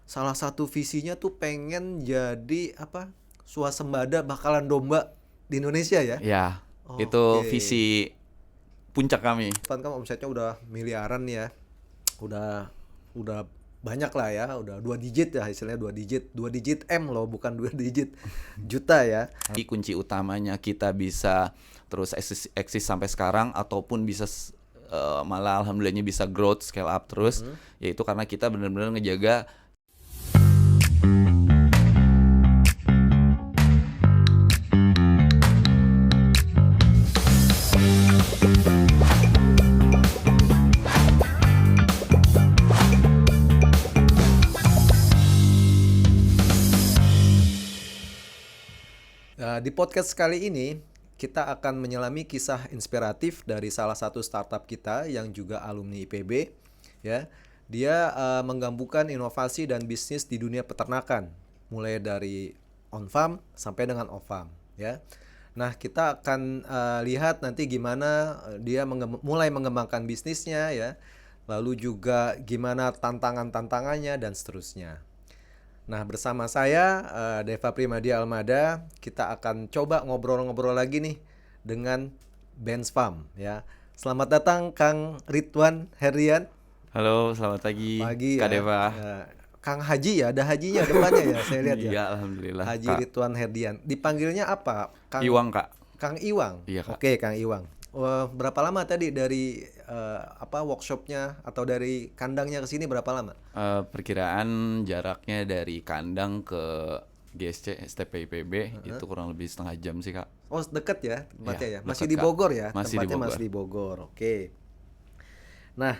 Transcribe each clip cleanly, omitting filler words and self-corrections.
salah satu visinya tuh pengen jadi apa? Swasembada bakalan domba di Indonesia ya. Ya, itu Oke. visi puncak kami. Kan omsetnya udah miliaran ya. Udah banyak lah ya, udah 2 digit ya, istilahnya 2 digit M loh, bukan 2 digit juta ya. Kunci utamanya kita bisa terus eksis sampai sekarang ataupun bisa malah alhamdulillahnya bisa growth scale up terus, yaitu karena kita benar-benar ngejaga. Nah, di podcast kali ini kita akan menyelami kisah inspiratif dari salah satu startup kita yang juga alumni IPB ya. Dia menggabungkan inovasi dan bisnis di dunia peternakan, mulai dari on farm sampai dengan off farm ya. Nah, kita akan lihat nanti gimana dia mulai mengembangkan bisnisnya ya. Lalu juga gimana tantangan-tantangannya dan seterusnya. Nah, bersama saya Deva Primadi Almada, kita akan coba ngobrol-ngobrol lagi nih dengan Benz Farm ya. Selamat datang Kang Ridwan Herdian. Halo, selamat pagi, Pagi Kak ya. Deva. Kang Haji ya, ada hajinya depannya ya, saya lihat ya. Iya, alhamdulillah, Haji Kak. Ridwan Herdian. Dipanggilnya apa? Iwang, Kak. Kang Iwang. Iya, Kak. Oke, Kang Iwang. Berapa lama tadi dari workshopnya atau dari kandangnya ke sini berapa lama? Perkiraan jaraknya dari kandang ke GSC STP IPB itu kurang lebih setengah jam sih, Kak. Oh, deket ya tempatnya ya. Iya, Masih dekat, di Kak. Bogor ya? Masih di Tempatnya Bogor. masih di Bogor. Oke. Nah,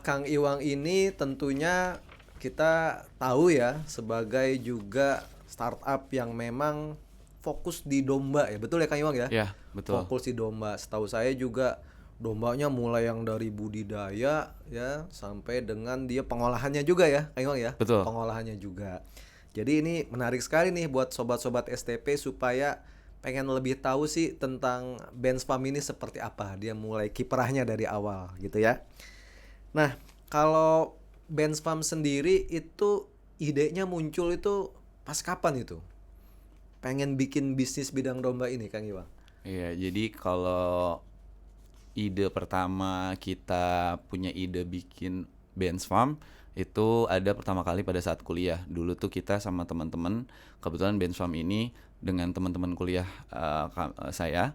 Kang Iwang ini tentunya kita tahu ya sebagai juga startup yang memang fokus di domba ya. Betul ya Kang Iwang ya? Iya, betul. Fokus di domba. Setahu saya juga dombanya mulai yang dari budidaya ya sampai dengan dia pengolahannya juga ya, Kang Iwang ya. Betul. Pengolahannya juga. Jadi ini menarik sekali nih buat sobat-sobat STP supaya pengen lebih tahu sih tentang Benz Farm ini seperti apa. Dia mulai kiprahnya dari awal gitu ya. Nah, kalau Benz Farm sendiri itu idenya muncul itu pas kapan itu? Pengen bikin bisnis bidang domba ini, Kang Iwang. Iya, jadi kalau ide pertama kita punya ide bikin Benz Farm itu ada pertama kali pada saat kuliah. Dulu tuh kita sama teman-teman, kebetulan Benz Farm ini dengan teman-teman kuliah saya,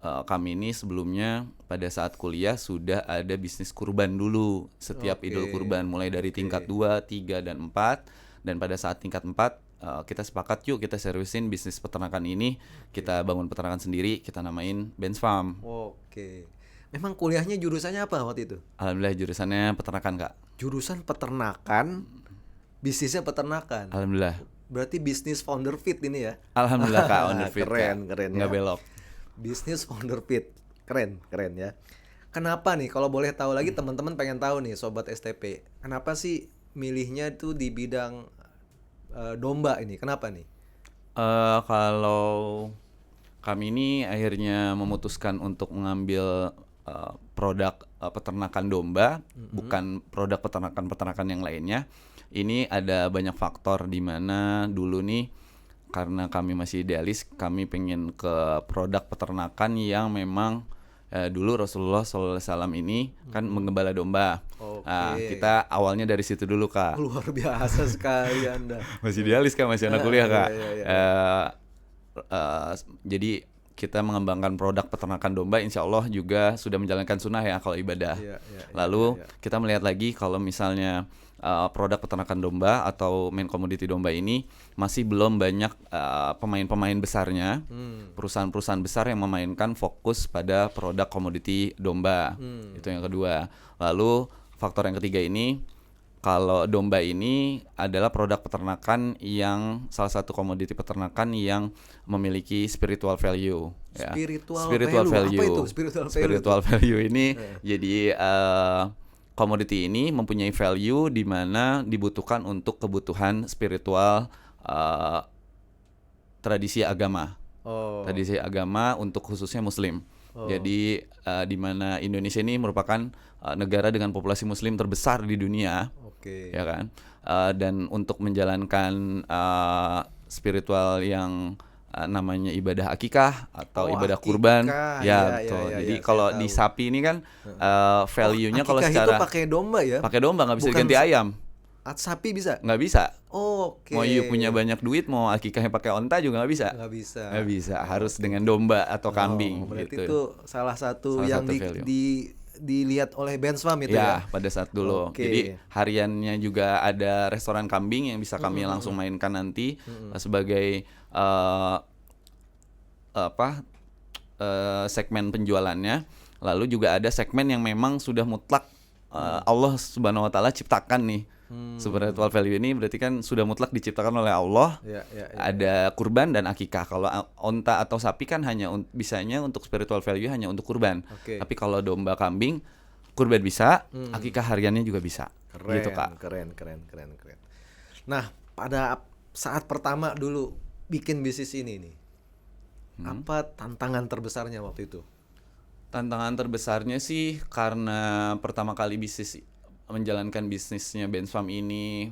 kami ini sebelumnya pada saat kuliah sudah ada bisnis kurban dulu setiap Oke. Idul Kurban, mulai dari tingkat 2, 3, dan 4. Dan pada saat tingkat 4 kita sepakat yuk kita servisin bisnis peternakan ini, kita bangun peternakan sendiri, kita namain Benz Farm. Oke. Memang kuliahnya jurusannya apa waktu itu? Alhamdulillah jurusannya peternakan, Kak. Jurusan peternakan, bisnisnya peternakan. Alhamdulillah. Berarti bisnis founder fit ini ya? Alhamdulillah, Kak, owner fit, Keren, Kak. keren ya. Nggak belok. Bisnis founder fit. Keren, keren ya. Kenapa nih kalau boleh tahu lagi teman-teman pengen tahu nih sobat STP. Kenapa sih milihnya tuh di bidang domba ini? Kenapa nih? Kalau kami ini akhirnya memutuskan untuk mengambil produk peternakan domba, bukan produk peternakan yang lainnya. Ini ada banyak faktor di mana dulu nih, karena kami masih idealis, kami pengen ke produk peternakan yang memang dulu Rasulullah SAW ini kan menggembala domba. Oke. Nah, kita awalnya dari situ dulu, Kak. Luar biasa sekali Anda. Masih idealis, Kak, masih anak kuliah, Kak. Iya. Jadi kita mengembangkan produk peternakan domba, insya Allah juga sudah menjalankan sunnah ya kalau ibadah. Iya. Lalu kita melihat lagi kalau misalnya produk peternakan domba atau main commodity domba ini masih belum banyak pemain-pemain besarnya, perusahaan-perusahaan besar yang memainkan fokus pada produk komoditi domba. Itu yang kedua. Lalu faktor yang ketiga ini, kalau domba ini adalah produk peternakan yang salah satu komoditi peternakan yang memiliki spiritual value. Ya. Spiritual value. Apa itu Spiritual value ini jadi komoditi ini mempunyai value di mana dibutuhkan untuk kebutuhan spiritual tradisi agama. Tradisi agama untuk khususnya Muslim. Jadi di mana Indonesia ini merupakan negara dengan populasi Muslim terbesar di dunia. Oke. ya kan? Dan untuk menjalankan spiritual yang namanya ibadah akikah atau Oh, ibadah kurban, akikah. ya Ya, ya, betul. ya, Jadi ya, saya kalau di tahu. sapi ini kan Oh, value-nya kalau akikah itu secara pakai domba ya? pakai domba nggak bisa Bukan ganti ayam, sapi bisa? nggak bisa. Oke. Mau you punya banyak duit, mau akikahnya pakai onta juga nggak bisa. Nggak bisa. Nggak bisa, harus dengan domba atau kambing Berarti gitu. itu salah satu Salah yang satu value. dilihat oleh Benswam itu ya. Ya, pada saat dulu. Oke. Jadi hariannya juga ada restoran kambing yang bisa kami langsung mainkan nanti sebagai segmen penjualannya. Lalu juga ada segmen yang memang sudah mutlak Allah Subhanahu wa taala ciptakan nih. Spiritual value ini berarti kan sudah mutlak diciptakan oleh Allah. Ya, ya, ya. Ada kurban dan akikah. Kalau onta atau sapi kan hanya bisanya untuk spiritual value hanya untuk kurban. Oke. Tapi kalau domba kambing kurban bisa, akikah hariannya juga bisa. Keren, Gitu, Kak. keren. Nah, pada saat pertama dulu bikin bisnis ini nih, apa tantangan terbesarnya waktu itu? Tantangan terbesarnya sih karena pertama kali menjalankan bisnisnya Benswam ini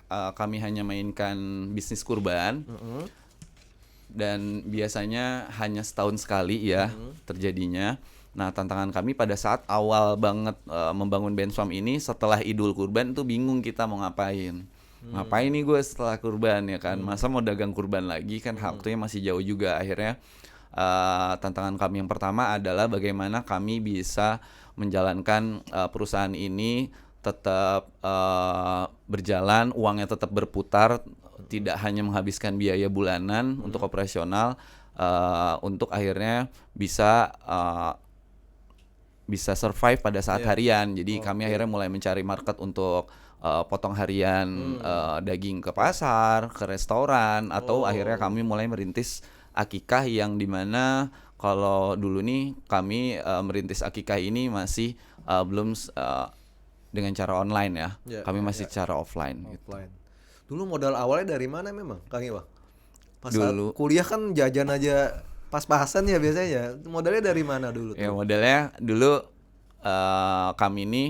kami hanya mainkan bisnis kurban. Dan biasanya hanya setahun sekali ya terjadinya. Nah, tantangan kami pada saat awal banget membangun Benswam ini setelah Idul Kurban tuh bingung kita mau ngapain. Ngapain nih gue setelah kurban ya kan? Masa mau dagang kurban lagi kan waktunya masih jauh juga. Akhirnya tantangan kami yang pertama adalah bagaimana kami bisa menjalankan perusahaan ini tetap berjalan, uangnya tetap berputar, tidak hanya menghabiskan biaya bulanan untuk operasional, untuk akhirnya bisa survive pada saat harian. Jadi kami akhirnya mulai mencari market untuk potong harian daging ke pasar, ke restoran, atau akhirnya kami mulai merintis akikah yang dimana kalau dulu nih kami merintis akikah ini masih belum dengan cara online ya. Ya, Kami masih cara offline gitu. Offline. Dulu modal awalnya dari mana memang, Kang Iwa? Pas saat Dulu kuliah kan jajan aja pas-pasan ya biasanya. Modalnya dari mana dulu ya tuh? modelnya dulu kami ini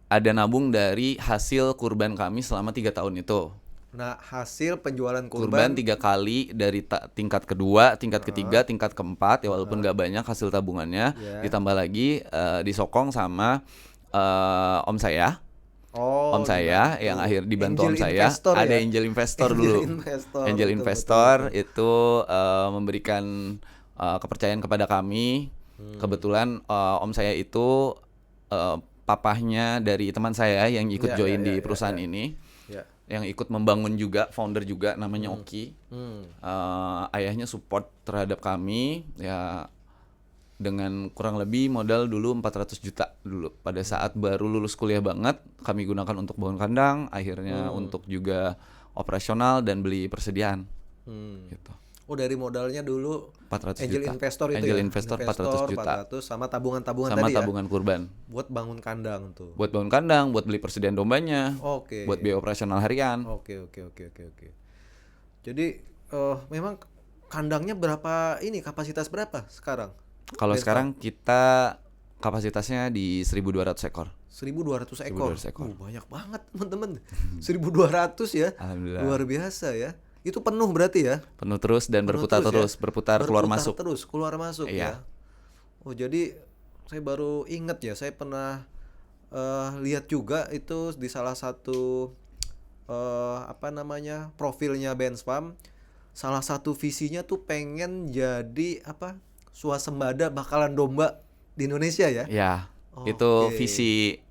ada nabung dari hasil kurban kami selama 3 tahun itu. Nah, hasil penjualan Kurban kurban 3 kali dari tingkat kedua, tingkat ketiga, tingkat keempat ya walaupun nggak banyak hasil tabungannya, ditambah lagi disokong sama om saya. Om saya yang akhir dibantu om saya ada angel investor dulu. Angel investor itu memberikan kepercayaan kepada kami. Kebetulan om saya itu papahnya dari teman saya yang ikut join di perusahaan ini. Yang ikut membangun juga, founder juga namanya Oki. Ayahnya support terhadap kami ya dengan kurang lebih modal dulu 400 juta dulu. Pada saat baru lulus kuliah banget, kami gunakan untuk bangun kandang, akhirnya untuk juga operasional dan beli persediaan. Gitu. Oh, dari modalnya dulu 400 angel juta. investor itu Angel ya? investor 400 juta. 400 sama tabungan-tabungan Sama tadi tabungan kurban. buat bangun kandang tuh. Buat bangun kandang, buat beli persediaan dombanya. Oke. Buat biaya operasional harian. Oke. Jadi memang kandangnya berapa ini, kapasitas berapa sekarang? Kalau sekarang kita kapasitasnya di 1.200 ekor. 1.200 ekor. 1.200 ekor. Banyak banget, teman-teman. 1.200 ya. Alhamdulillah. Luar biasa ya. Itu penuh berarti ya? Penuh terus dan Penuh berputar terus, ya? berputar keluar masuk. Terus keluar masuk Iya. ya. Oh, jadi saya baru ingat ya, saya pernah lihat juga itu di salah satu profilnya Benswam. Salah satu visinya tuh pengen jadi swasembada bakalan domba di Indonesia ya. Ya, itu Oke. visi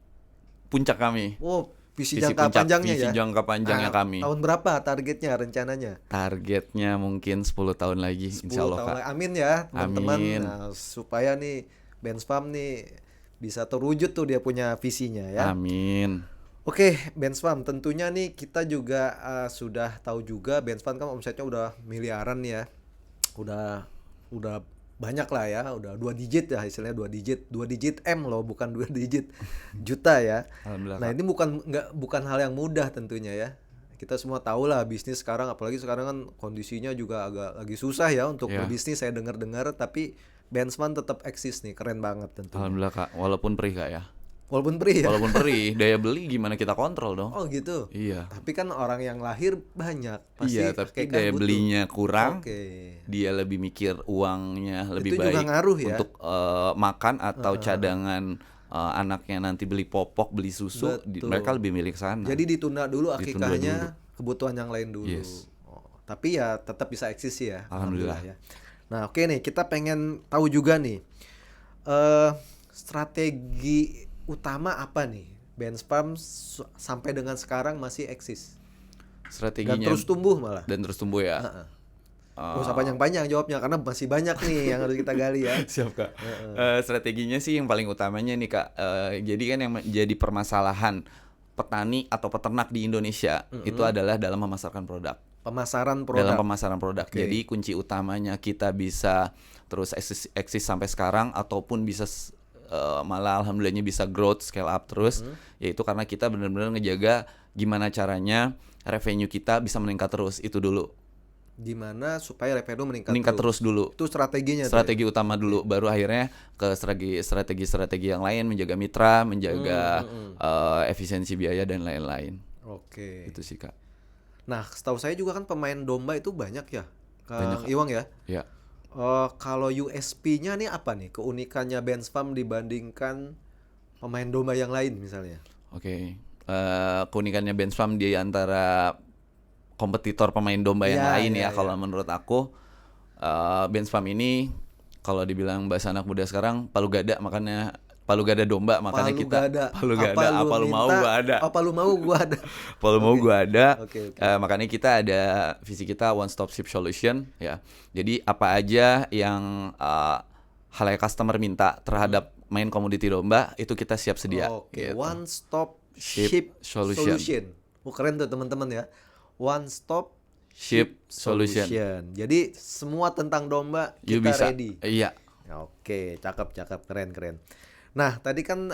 puncak kami. Oh, visi Visi jangka puncak, panjangnya visi ya. jangka panjangnya kami. Tahun berapa targetnya, rencananya? Targetnya mungkin 10 tahun lagi, 10 insya Allah tahun Kak. lagi. Amin ya, teman-teman. Amin. Nah, supaya nih Benswam nih bisa terwujud tuh dia punya visinya ya. Amin. Oke, Benswam, tentunya nih kita juga sudah tahu juga Benswam kan omsetnya udah miliaran ya. Udah banyak lah ya, udah 2 digit ya, istilahnya 2 digit M loh, bukan 2 digit juta ya. Alhamdulillah. Nah, Kak. ini bukan hal yang mudah tentunya ya. Kita semua tahu lah bisnis sekarang, apalagi sekarang kan kondisinya juga agak lagi susah ya untuk berbisnis, saya dengar-dengar, tapi Benswam tetap eksis nih, keren banget tentunya. Alhamdulillah Kak, walaupun perih Kak ya. Walaupun perih ya. Walaupun perih, daya beli gimana kita kontrol dong? Oh gitu. Iya. Tapi kan orang yang lahir banyak, pasti Iya, tapi akikah daya butuh. belinya kurang. Oke. Dia lebih mikir uangnya lebih Itu juga baik ngaruh ya? untuk makan atau cadangan anaknya nanti beli popok, beli susu, Betul. mereka lebih milih ke sana. Jadi ditunda dulu Ditunda akikahnya, kebutuhan yang lain dulu. Yes. Oh, tapi ya tetap bisa eksis sih ya. Alhamdulillah. Ya. Nah, oke nih, kita pengen tahu juga nih strategi utama apa nih Benchfarm sampai dengan sekarang masih eksis dan Strateginya terus tumbuh malah. dan terus tumbuh ya. Heeh. Gak usah panjang-panjang jawabnya karena masih banyak nih yang harus kita gali ya. Siap Kak. Strateginya sih yang paling utamanya nih Kak. Jadi kan yang jadi permasalahan petani atau peternak di Indonesia itu adalah dalam memasarkan produk. Pemasaran Dalam produk. pemasaran produk. Oke. Jadi kunci utamanya kita bisa terus eksis sampai sekarang ataupun bisa malah alhamdulillahnya bisa growth scale up terus, yaitu karena kita benar-benar ngejaga gimana caranya revenue kita bisa meningkat terus, itu dulu. Gimana supaya revenue meningkat Terus dulu. Itu strateginya tuh Strategi utama dulu, baru akhirnya ke strategi yang lain, menjaga mitra, menjaga efisiensi biaya dan lain-lain. ya? Oke. Itu sih Kak. Nah, setahu saya juga kan pemain domba itu banyak ya, Banyak, Kang Iwang ya. Ya. Kalau USP-nya nih apa nih? Keunikannya Benchfarm dibandingkan pemain domba yang lain misalnya. Oke. Keunikannya Benchfarm di antara kompetitor pemain domba yang Ya, lain ya, ya, kalau menurut aku Benchfarm ini kalau dibilang bahasa anak muda sekarang palu gada, makanya palu gada domba, makanya Palu kita gada. palu gada, apa lu mau minta, gua ada. Apa lu mau gua ada. Palu mau gua ada. Oke. Makanya kita ada visi kita one stop shop solution ya. Jadi apa aja yang halayak customer minta terhadap main komoditi domba itu kita siap sedia. Oke, gitu. one stop Ship ship solution. solution. Keren tuh teman-teman ya. One stop Ship solution. Jadi semua tentang domba You kita bisa. ready. Iya. Oke, cakep, keren. Nah, tadi kan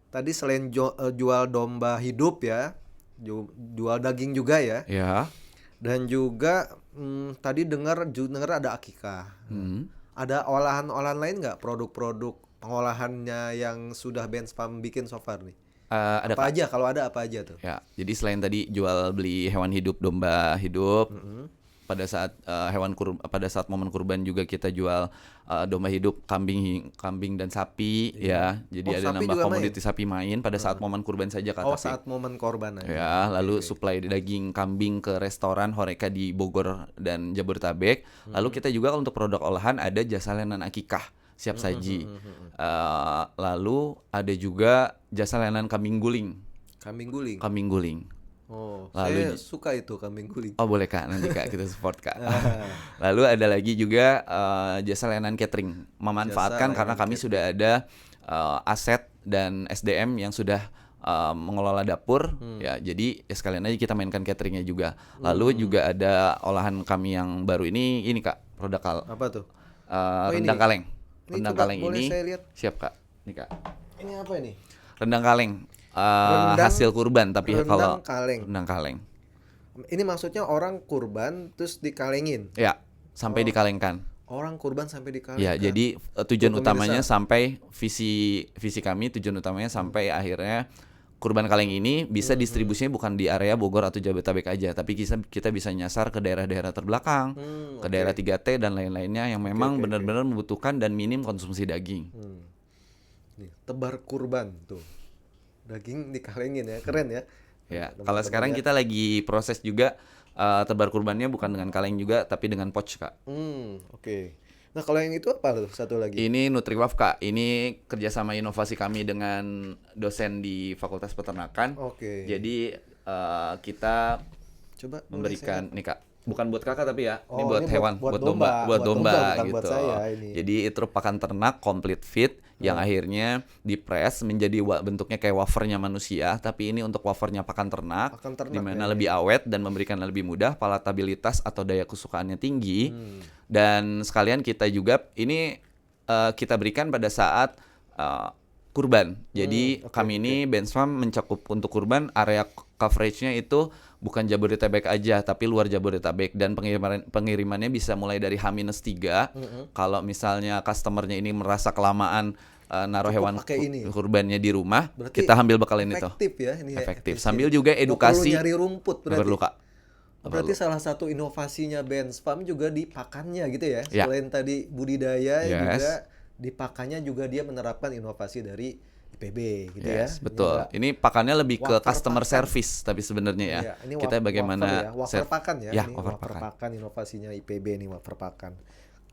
tadi selain jual domba hidup ya, jual daging juga ya, Ya. dan juga tadi dengar ada akikah. Ada olahan-olahan lain nggak, produk-produk pengolahannya yang sudah Benchfarm bikin so far nih? Ada Apa aja, kalau ada apa aja tuh? Ya, jadi selain tadi jual beli hewan hidup, domba hidup, pada saat pada saat momen kurban juga kita jual domba hidup, kambing dan sapi ya. Jadi Oh, ada sapi nambah juga komoditi sapi main pada saat momen kurban saja Kak. Oh, tapi. saat momen korban aja. Ya, lalu supply daging kambing ke restoran Horeca di Bogor dan Jabodetabek. Lalu kita juga untuk produk olahan ada jasa layanan akikah siap saji. Lalu ada juga jasa layanan kambing guling. Kambing guling. Oh, Lalu saya suka itu kambing guling. Oh boleh Kak, nanti Kak kita support Kak. Lalu ada lagi juga jasa layanan catering. Memanfaatkan Jasa karena layanan kami sudah ada aset dan SDM yang sudah mengelola dapur ya. Jadi ya sekalian aja kita mainkan cateringnya juga. Lalu juga ada olahan kami yang baru ini Kak, produk Apa tuh? rendang ini? kaleng. Ini Rendang coba kaleng boleh ini saya lihat? siap Kak. Ini Kak. Ini apa ini? Rendang kaleng. Rendang- Hasil kurban tapi kalau kaleng. rendang kaleng. Ini maksudnya orang kurban terus dikalengin. Ya, sampai dikalengkan. Orang kurban sampai dikalengkan. Ya, jadi tujuan Tuh, utamanya pemirsa. sampai visi kami tujuan utamanya sampai akhirnya kurban kaleng ini bisa distribusinya bukan di area Bogor atau Jabodetabek aja, tapi kita bisa nyasar ke daerah-daerah terbelakang, ke daerah 3T dan lain-lainnya yang memang benar-benar membutuhkan dan minim konsumsi daging. Nih, tebar kurban tuh. Daging dikalengin ya, keren ya. Ya, Teman-teman kalau sekarang ya. kita lagi proses juga tebar kurbannya bukan dengan kaleng juga tapi dengan pouch Kak. Oke. Nah, kalau yang itu apa tuh satu lagi? Ini Nutriwaf Kak, ini kerjasama inovasi kami dengan dosen di Fakultas Peternakan. Oke. Jadi kita Coba boleh memberikan nih Kak, bukan buat kakak tapi ya, ini Oh, buat ini hewan, buat buat domba, buat domba, bukan gitu. buat saya ini. Jadi itu pakan ternak complete feed yang akhirnya dipres menjadi bentuknya kayak wafernya manusia, tapi ini untuk wafernya pakan ternak, Pakan ternak di mana ya, lebih awet dan memberikan lebih mudah, palatabilitas atau daya kesukaannya tinggi. Dan sekalian kita juga ini kita berikan pada saat kurban. Jadi kami ini Benchfarm mencakup untuk kurban area coveragenya itu bukan Jabodetabek aja tapi luar Jabodetabek, dan pengirimannya bisa mulai dari H-3. Kalau misalnya customernya ini merasa kelamaan naruh Cukup hewan pakai ini. kurbannya di rumah, Berarti kita ambil bekalin itu. efektif ya ini ya, Efektif. efisien. Sambil juga Nggak edukasi. perlu nyari rumput Nggak perlu, berarti. Kak. Nggak Berarti perlu. salah satu inovasinya Bensfarm juga di pakannya gitu ya. Ya. Selain tadi budidaya Yes. juga di pakannya juga dia menerapkan inovasi dari IPB gitu ya. Yes, Ini betul. nggak Ini pakannya lebih ke wafer customer pakan. service tapi sebenarnya ya. Iya, ini Kita bagaimana wafer pakan ya. Ya, Ini wafer wafer pakan. pakan inovasinya IPB nih wafer pakan.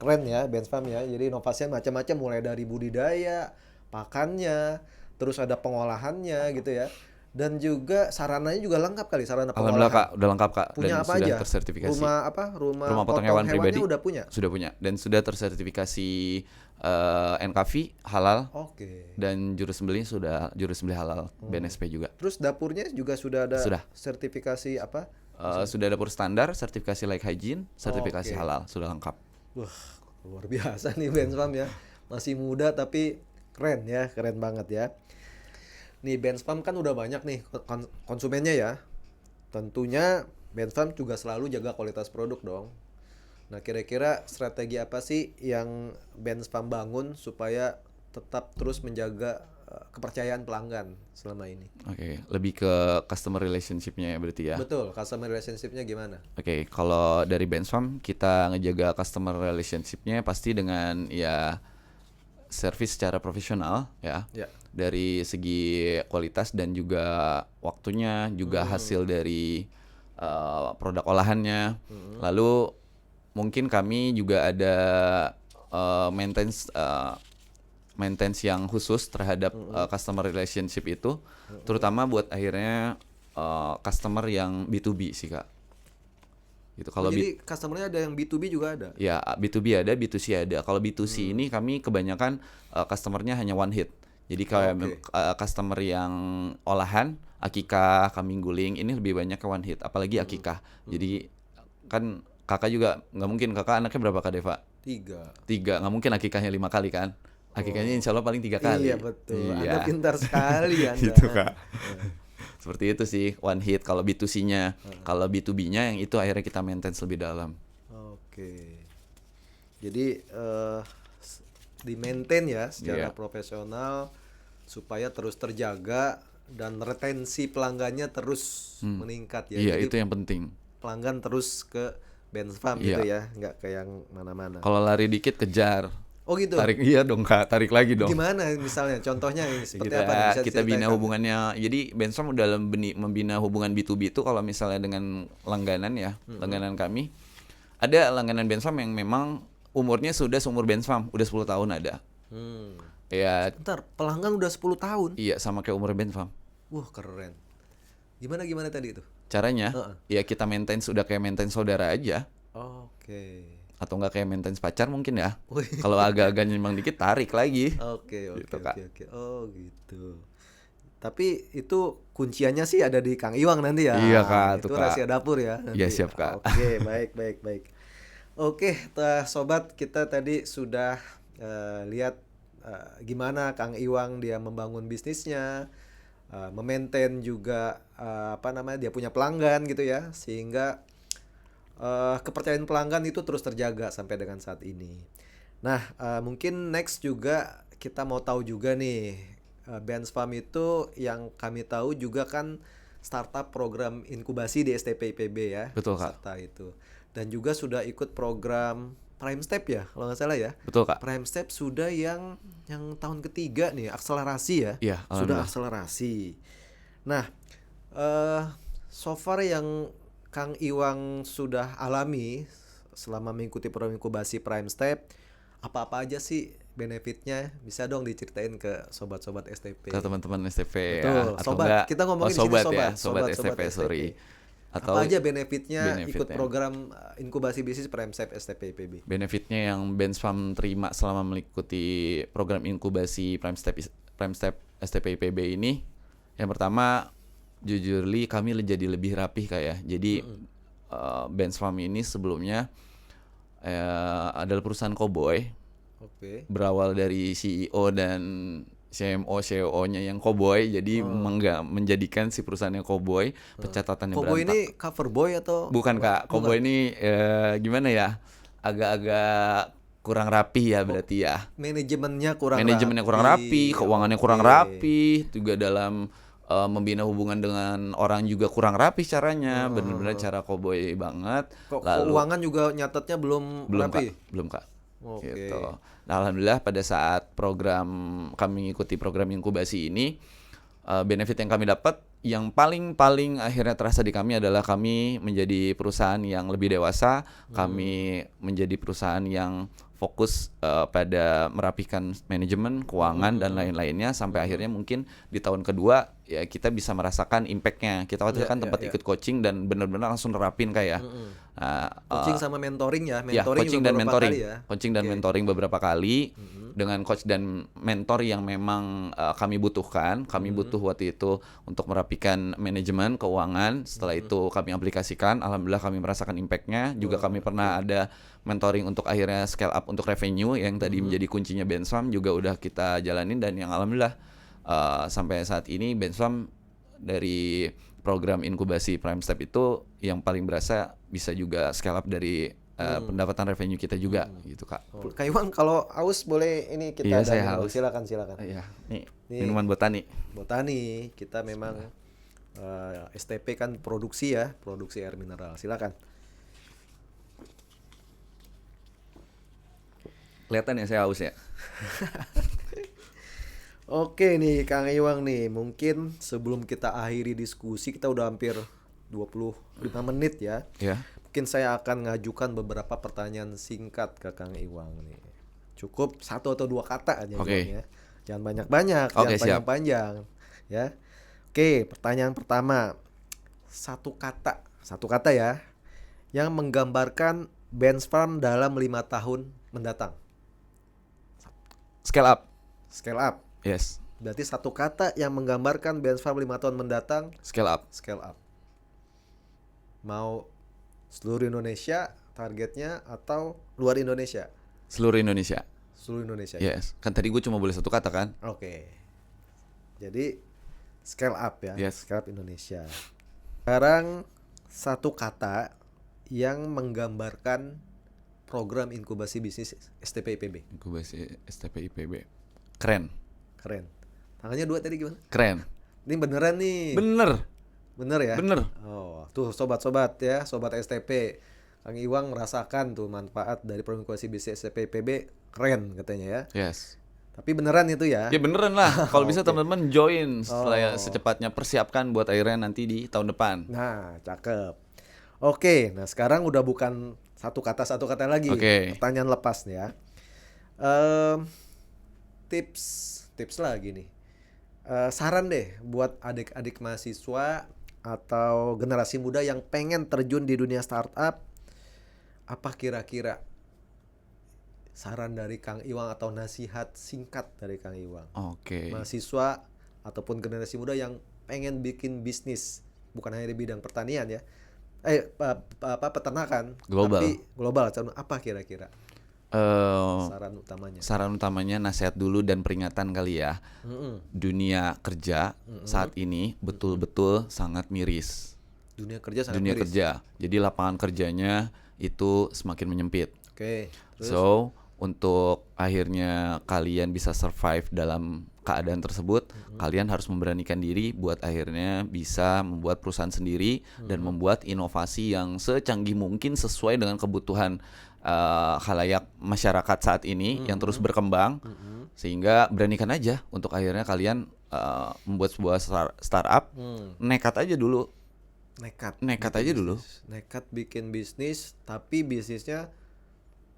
Keren ya Bensfarm ya. Jadi inovasinya macam-macam mulai dari budidaya, pakannya, terus ada pengolahannya gitu ya. Dan juga sarananya juga lengkap kali, sarana Alhamdulillah, pengolahan. Kak, udah lengkap, Kak, Punya dan apa sudah aja? tersertifikasi. Rumah apa? Rumah potong hewan hewannya pribadi udah punya. sudah punya dan sudah tersertifikasi NKV halal Oke. dan juru sembelih halal BNSP juga. Terus dapurnya juga sudah ada Sudah. sertifikasi apa? Sudah dapur standar, sertifikasi like hygiene, sertifikasi Oke. halal, sudah lengkap. Wah, luar biasa nih Bensfarm ya. Masih muda tapi keren ya, keren banget ya. Nih Bensfarm kan udah banyak nih konsumennya ya. Tentunya Bensfarm juga selalu jaga kualitas produk dong. Nah, kira-kira strategi apa sih yang Bensfarm bangun supaya tetap terus menjaga kepercayaan pelanggan selama ini? Oke, lebih ke customer relationship-nya ya berarti ya. Betul, customer relationship-nya gimana? Oke, kalau dari Bensfarm kita ngejaga customer relationship-nya pasti dengan ya service secara profesional ya. Ya. Dari segi kualitas dan juga waktunya, juga hasil dari produk olahannya. Lalu mungkin kami juga ada maintenance yang khusus terhadap customer relationship itu, terutama buat akhirnya customer yang B2B sih, Kak. Gitu. Kalau Jadi customer-nya ada yang B2B juga ada? ya B2B ada, B2C ada. Kalau B2C ini kami kebanyakan customernya hanya one hit. Jadi kayak Oke. customer yang olahan, akikah, kambing guling ini lebih banyak ke one hit, apalagi akikah. Jadi kan kakak juga nggak mungkin, kakak anaknya berapa, Kak Deva? 3, nggak mungkin akikahnya 5 kali kan? Akikahnya insya Allah paling 3 kali. Iya betul. Iya. Anda pintar sekali Anda. Gitu, Kak. Seperti itu sih one hit kalau B2C-nya. Kalau B2B-nya yang itu akhirnya kita maintain lebih dalam. Oke. Jadi di maintain ya secara Iya. profesional supaya terus terjaga dan retensi pelanggannya terus meningkat ya. Iya, Jadi itu yang penting. pelanggan terus ke Bensfarm Iya. gitu ya, nggak ke yang mana-mana. Kalau lari dikit kejar. Oh gitu. Tarik, iya dong, Kak, tarik lagi dong. Gimana misalnya? Contohnya ini seperti kita apa? nih? Bisa kita bina diceritakan? hubungannya. Jadi Bensfarm dalam membina hubungan B2B itu kalau misalnya dengan langganan ya, langganan kami ada langganan Bensfarm yang memang umurnya sudah seumur Bensfarm, udah 10 tahun ada. Hmm. Ya, Bentar, pelanggan udah 10 tahun. iya sama kayak umur Bensfarm. Wah, keren. Gimana tadi itu? Caranya ya kita maintain sudah kayak maintain saudara aja, Oke. atau enggak kayak maintain pacar mungkin ya. Wih. Kalau agak-agak nyembang dikit tarik lagi. Oke, Gitu, Kak. oke. Oh, gitu. Tapi itu kunciannya sih ada di Kang Iwang nanti ya. Iya, Kak, Itu tuh, Kak. rahasia dapur ya nanti. Iya, siap, Kak. Oke, baik. Oke, sobat, kita tadi sudah lihat gimana Kang Iwang dia membangun bisnisnya, memaintain juga dia punya pelanggan gitu ya, sehingga kepercayaan pelanggan itu terus terjaga sampai dengan saat ini. Nah, mungkin next juga kita mau tahu juga nih, Bensfarm itu yang kami tahu juga kan startup program inkubasi di STP IPB ya. Betul, Kak. Serta itu. Dan juga sudah ikut program Prime Step ya, kalau nggak salah ya. Betul, Kak. Prime Step sudah yang tahun ketiga nih, akselerasi ya. Iya, Sudah alhamdulillah. akselerasi. Nah, so far yang Kang Iwang sudah alami selama mengikuti program inkubasi Prime Step, apa-apa aja sih benefitnya? Bisa dong diceritain ke sobat-sobat STP. Ke teman-teman STP Betul, ya, atau sobat. enggak? Kita ngomongin di sini sobat sobat. ya, sobat Sobat STP, sorry. Atau apa aja benefitnya ikut benefitnya. program inkubasi bisnis Prime Step STP IPB? benefitnya yang Bensfarm terima selama mengikuti program inkubasi Prime Step STP IPB ini, yang pertama jujurly kami jadi lebih rapih kayak. Jadi Bensfarm ini sebelumnya adalah perusahaan koboi, Oke. berawal dari CEO dan CMO CEO-nya yang koboi, jadi menjadikan si perusahaannya koboi, pencatatannya Koboi berantak. ini cover boy atau Bukan, Kak, koboi ini gimana ya, agak-agak kurang rapi ya berarti ya. Manajemennya Manajemennya kurang rapi, keuangannya kurang Oke. rapi, juga dalam membina hubungan dengan orang juga kurang rapi caranya, bener-bener cara cowboy banget. Lalu Keuangan juga nyatetnya belum belum rapi. belum Kak. Oke. Gitu. Nah, alhamdulillah pada saat kami mengikuti program inkubasi ini, benefit yang kami dapat yang paling akhirnya terasa di kami adalah kami menjadi perusahaan yang lebih dewasa, kami menjadi perusahaan yang fokus pada merapikan manajemen, keuangan dan lain-lainnya sampai akhirnya mungkin di tahun kedua ya kita bisa merasakan impact-nya. Kita waktu itu kan tempat ikut coaching dan benar-benar langsung nerapin kayak Coaching sama mentoring ya. ya, Mentoring coaching juga dan beberapa mentoring. kali ya. Coaching dan mentoring beberapa kali dengan coach dan mentor yang memang kami butuhkan. Kami butuh waktu itu untuk merapikan manajemen keuangan. Setelah itu kami aplikasikan. Alhamdulillah kami merasakan impact-nya. Juga kami pernah ada mentoring untuk akhirnya scale up untuk revenue yang tadi menjadi kuncinya Benswam juga udah kita jalanin dan yang alhamdulillah sampai saat ini Benswam dari program inkubasi Prime Step itu yang paling berasa bisa juga scale up dari pendapatan revenue kita juga gitu Kak. Kak Iwan kalau haus boleh ini kita Iya, ada saya minum. haus. Silakan. Iya, nih minuman botani. Botani kita memang STP kan produksi air mineral. Silakan. Kelihatan ya saya haus ya. Oke nih Kang Iwang nih, mungkin sebelum kita akhiri diskusi kita udah hampir 25 menit ya. Ya. Mungkin saya akan ngajukan beberapa pertanyaan singkat ke Kang Iwang nih. Cukup 1 atau 2 kata aja Oke. jawabnya. Jangan banyak-banyak, Oke, jangan siap. panjang-panjang ya. Oke, pertanyaan pertama. Satu kata ya yang menggambarkan Bensfarm dalam 5 tahun mendatang. Scale up. Scale up. Yes. Berarti satu kata yang menggambarkan Bensfarm 5 tahun mendatang. Scale up. Scale up. Mau seluruh Indonesia targetnya atau luar Indonesia? Seluruh Indonesia. Seluruh Indonesia. Yes. Kan tadi gue cuma boleh satu kata kan? Oke. Jadi scale up ya. Yes. Scale up Indonesia. Sekarang satu kata yang menggambarkan program inkubasi bisnis STP IPB. Inkubasi STP IPB. Keren. Keren. Tangannya 2 tadi gimana? Keren. Ini beneran nih. Bener ya? Bener. Oh, tuh sobat-sobat ya, sobat STP. Kang Iwang merasakan tuh manfaat dari program inkubasi bisnis STP IPB, keren katanya ya. Yes. Tapi beneran itu ya? Ya beneran lah. Kalau bisa Oke. teman-teman join setelah Oh. secepatnya persiapkan buat akhirnya nanti di tahun depan. Nah, cakep. Oke, nah sekarang udah bukan satu kata lagi. Oke. Pertanyaan lepas nih ya. Tips lagi nih. Saran deh buat adik-adik mahasiswa atau generasi muda yang pengen terjun di dunia startup. Apa kira-kira saran dari Kang Iwang atau nasihat singkat dari Kang Iwang? Oke. Mahasiswa ataupun generasi muda yang pengen bikin bisnis bukan hanya di bidang pertanian ya, peternakan, Global. tapi global. Apa kira-kira Eh, saran utamanya? saran utamanya nasihat dulu dan peringatan kali ya. Dunia kerja saat ini betul-betul sangat miris. Dunia kerja sangat Dunia miris. kerja. Jadi lapangan kerjanya itu semakin menyempit. Oke, terus So, untuk akhirnya kalian bisa survive dalam keadaan tersebut, kalian harus memberanikan diri buat akhirnya bisa membuat perusahaan sendiri dan membuat inovasi yang secanggih mungkin sesuai dengan kebutuhan khalayak masyarakat saat ini yang terus berkembang, sehingga beranikan aja untuk akhirnya kalian membuat sebuah startup. Nekat aja dulu. Nekat aja dulu. Nekat bikin bisnis, tapi bisnisnya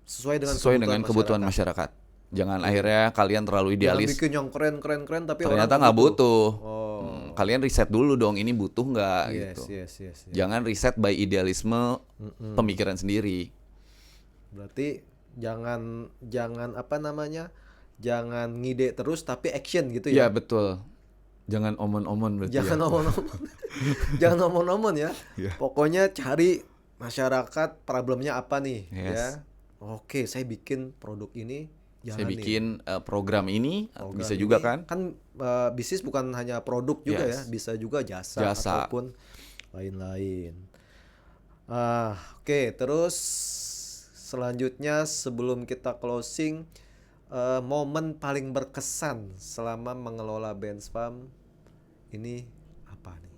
sesuai dengan kebutuhan masyarakat. Jangan akhirnya kalian terlalu Jangan idealis. bikin yang keren tapi Ternyata orang nggak butuh. Oh. Kalian riset dulu dong, ini butuh nggak Yes. gitu. Yes. Jangan riset by idealisme pemikiran sendiri. Berarti jangan apa namanya? Jangan ngide terus tapi action gitu Ya ya. betul. Jangan omon-omon berarti Jangan ya. omon-omon. Jangan omon-omon ya. Iya. Pokoknya cari masyarakat problemnya apa nih Yes. ya. Oke, saya bikin produk ini, Saya jalanin. bikin program ini, Program bisa juga ini. kan? Bisnis bukan hanya produk juga Yes. ya, bisa juga jasa Jasa. ataupun lain-lain. Oke, terus selanjutnya sebelum kita closing, momen paling berkesan selama mengelola Benz Farm ini apa nih?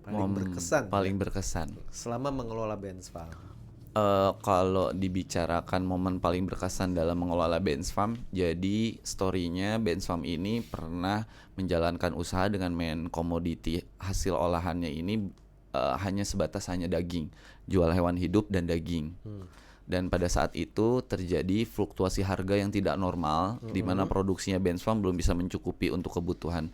Paling berkesan Paling ya, berkesan. selama mengelola Benz Farm. Kalau dibicarakan momen paling berkesan dalam mengelola Benz Farm, jadi story-nya Benz Farm ini pernah menjalankan usaha dengan main komoditi hasil olahannya ini hanya sebatas hanya daging, jual hewan hidup dan daging. Dan pada saat itu terjadi fluktuasi harga yang tidak normal, di mana produksinya Benz Farm belum bisa mencukupi untuk kebutuhan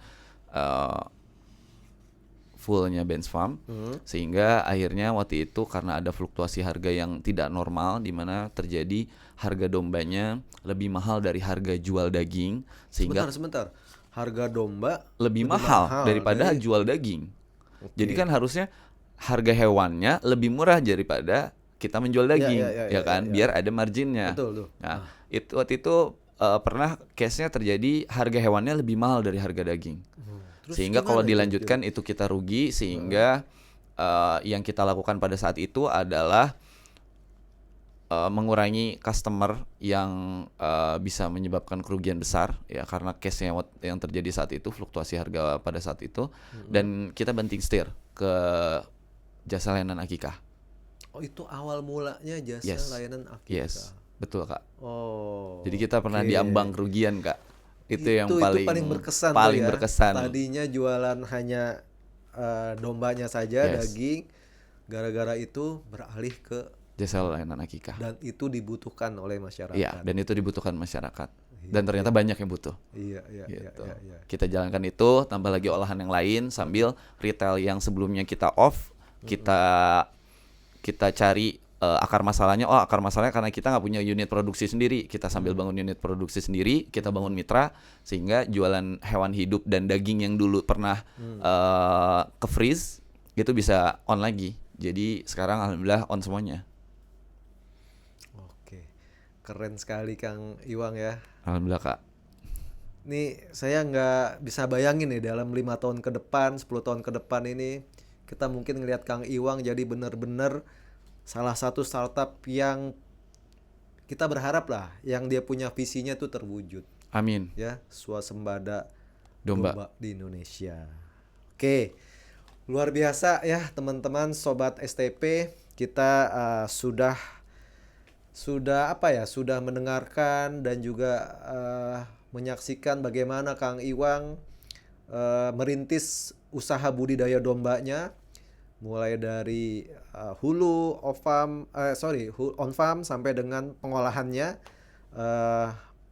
fullnya Benz Farm, sehingga akhirnya waktu itu karena ada fluktuasi harga yang tidak normal, di mana terjadi harga dombanya lebih mahal dari harga jual daging, sehingga Sebentar. Harga domba lebih mahal daripada dari- jual daging. Oke. Jadi kan harusnya harga hewannya lebih murah daripada kita menjual daging, ya, kan, ya. biar ada marginnya. Betul tuh. Nah, itu waktu itu pernah case-nya terjadi harga hewannya lebih mahal dari harga daging. Terus Sehingga gimana kalau itu? dilanjutkan itu kita rugi, sehingga yang kita lakukan pada saat itu adalah mengurangi customer yang bisa menyebabkan kerugian besar ya, karena case-nya yang terjadi saat itu fluktuasi harga pada saat itu, dan kita banting setir ke jasa layanan akikah. Oh, itu awal mulanya jasa Yes. layanan akikah. Yes, betul Kak. Oh. Jadi kita pernah oke. diambang kerugian Kak. Itu yang paling berkesan tuh paling ya. berkesan. Tadinya jualan hanya dombanya saja, Yes. daging. Gara-gara itu beralih ke, Jasa layanan akikah. dan itu dibutuhkan oleh masyarakat. Iya, dan itu dibutuhkan masyarakat. Dan ternyata banyak yang butuh. Iya. Gitu. Iya. Kita jalankan itu, tambah lagi olahan yang lain sambil retail yang sebelumnya kita off, kita cari akar masalahnya. Oh, akar masalahnya karena kita nggak punya unit produksi sendiri. Kita sambil bangun unit produksi sendiri, kita bangun mitra, sehingga jualan hewan hidup dan daging yang dulu pernah ke freeze itu bisa on lagi. Jadi sekarang alhamdulillah on semuanya. Oke. Keren sekali Kang Iwang ya. Alhamdulillah Kak. Nih saya nggak bisa bayangin nih dalam 5 tahun ke depan, 10 tahun ke depan ini kita mungkin ngelihat Kang Iwang jadi benar-benar salah satu startup yang kita berharap lah, yang dia punya visinya tuh terwujud Amin. ya, swasembada Domba. domba di Indonesia. Oke, luar biasa ya teman-teman sobat STP, kita sudah mendengarkan dan juga menyaksikan bagaimana Kang Iwang merintis usaha budidaya dombanya, mulai dari hulu on farm sampai dengan pengolahannya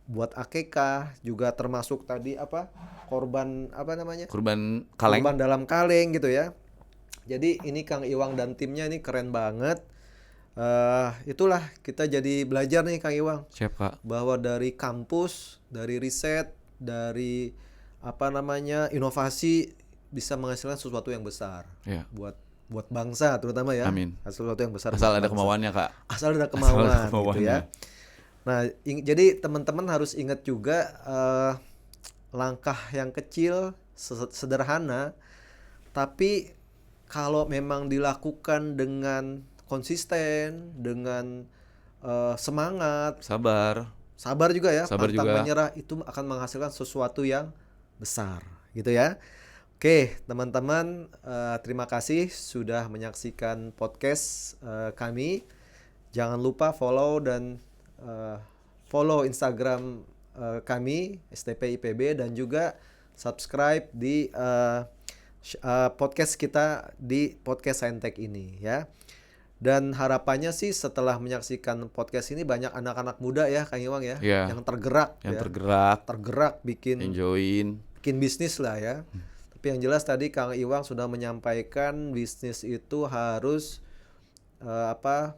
buat akekah, juga termasuk tadi korban Kaleng. korban dalam kaleng gitu ya. Jadi ini Kang Iwang dan timnya ini keren banget. Itulah kita jadi belajar nih Kang Iwang, Siap Kak. bahwa dari kampus, dari riset, dari inovasi bisa menghasilkan sesuatu yang besar Ya. buat bangsa terutama ya. Amin. Sesuatu yang besar Asal buat ada bangsa. kemauannya Kak. Asal ada Asal kemauan, ada gitu kemauannya. ya. Nah, jadi teman-teman harus ingat juga langkah yang kecil, sederhana, tapi kalau memang dilakukan dengan konsisten, dengan semangat, sabar juga ya, Sabar pantang juga. menyerah, itu akan menghasilkan sesuatu yang besar, gitu ya. Oke, teman-teman, terima kasih sudah menyaksikan podcast kami. Jangan lupa follow Instagram kami STP IPB, dan juga subscribe di podcast kita di podcast Saintek ini ya. Dan harapannya sih setelah menyaksikan podcast ini banyak anak-anak muda ya Kang Iwang ya, Iya. yang tergerak Yang ya. tergerak, bikin bisnis lah ya. Tapi yang jelas tadi Kang Iwang sudah menyampaikan bisnis itu harus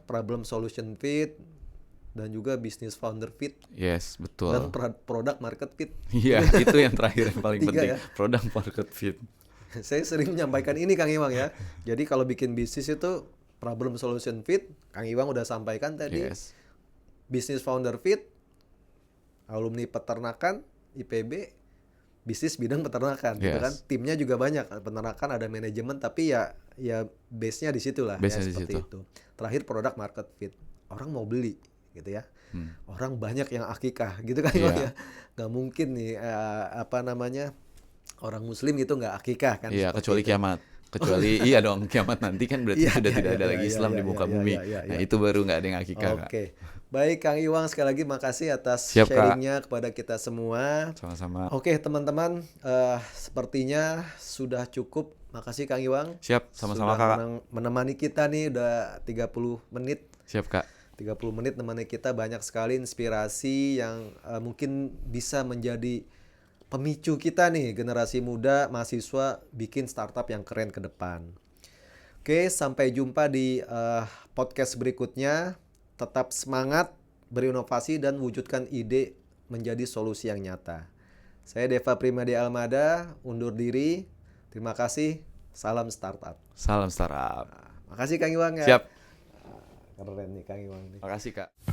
problem solution fit, dan juga bisnis founder fit, Yes, betul. dan product market fit. Iya, itu yang terakhir yang paling Tiga penting. ya. Product market fit. Saya sering menyampaikan ini Kang Iwang ya. Jadi kalau bikin bisnis itu problem solution fit, Kang Iwang udah sampaikan tadi. Yes. Bisnis founder fit, alumni peternakan IPB, bisnis bidang peternakan, gitu Yes. kan. Timnya juga banyak, peternakan ada manajemen, tapi ya base-nya di situ lah, Base-nya ya, di seperti situ. itu. Terakhir product market fit, orang mau beli gitu ya. Orang banyak yang akikah gitu kan Iya. Iwan ya. Nggak mungkin nih orang muslim itu nggak akikah kan Iya, seperti kecuali itu. kiamat. Kecuali iya dong, kiamat nanti kan berarti Iya, sudah iya, tidak iya, ada iya, lagi iya, Islam iya, di iya, muka iya, bumi. iya, iya, Nah, iya. itu baru nggak ada yang akikah, Kak. Oke. Baik Kang Iwang, sekali lagi makasih atas Siap, Kak. sharingnya kepada kita semua. Sama-sama. Oke teman-teman, sepertinya sudah cukup. Makasih Kang Iwang. Siap, sama-sama, Sudah Kak. menemani kita nih udah 30 menit. Siap, Kak. 30 menit menemani kita, banyak sekali inspirasi yang mungkin bisa menjadi pemicu kita nih, generasi muda, mahasiswa, bikin startup yang keren ke depan. Oke, sampai jumpa di podcast berikutnya. Tetap semangat, berinovasi, dan wujudkan ide menjadi solusi yang nyata. Saya Deva Primadi Almada, undur diri. Terima kasih, salam startup. Salam startup. Makasih Kang Iwang ya. Siap. Keren nih Kang Iwang nih. Makasih, Kak.